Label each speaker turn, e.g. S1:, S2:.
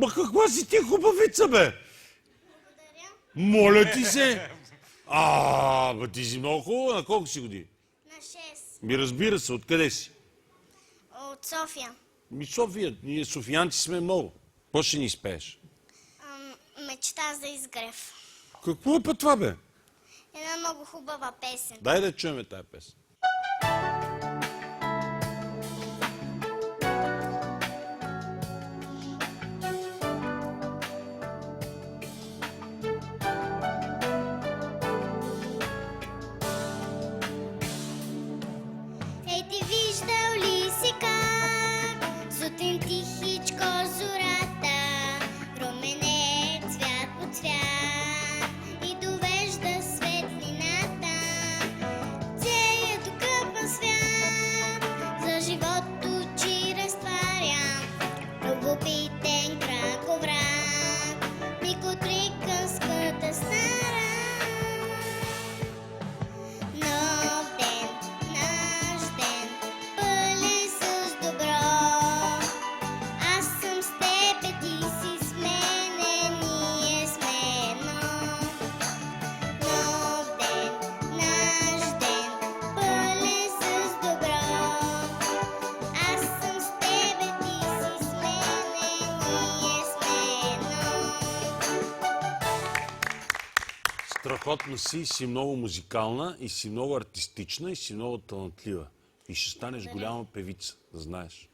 S1: Ма каква си ти хубавица, бе? Моля ти се. Ма ти си много хубава. На колко си години?
S2: На 6.
S1: Ми разбира се, откъде си?
S2: От София.
S1: София, ние софиянци сме много. Какво ще ни изпееш?
S2: Мечта за изгрев.
S1: Какво е па това, бе?
S2: Една много хубава песен.
S1: Дай да чуем тая песен.
S2: Ей, ти виждал ли си как сутрин тихичко зората промене цвят по цвят и довежда светлината целият окъпан свят за живот очи разтваря любопитен кракобрат миг от приказката стара. Нов ден, наш ден, пълен с добро. Аз съм с тебе, ти си с мене, ние сме едно. Нов ден, наш ден, пълен с добро. Аз съм с тебе, ти си с мене, ние сме едно.
S1: Страхотна си много музикална, и си много артистична, и си много талантлива. И ще станеш голяма певица, да знаеш.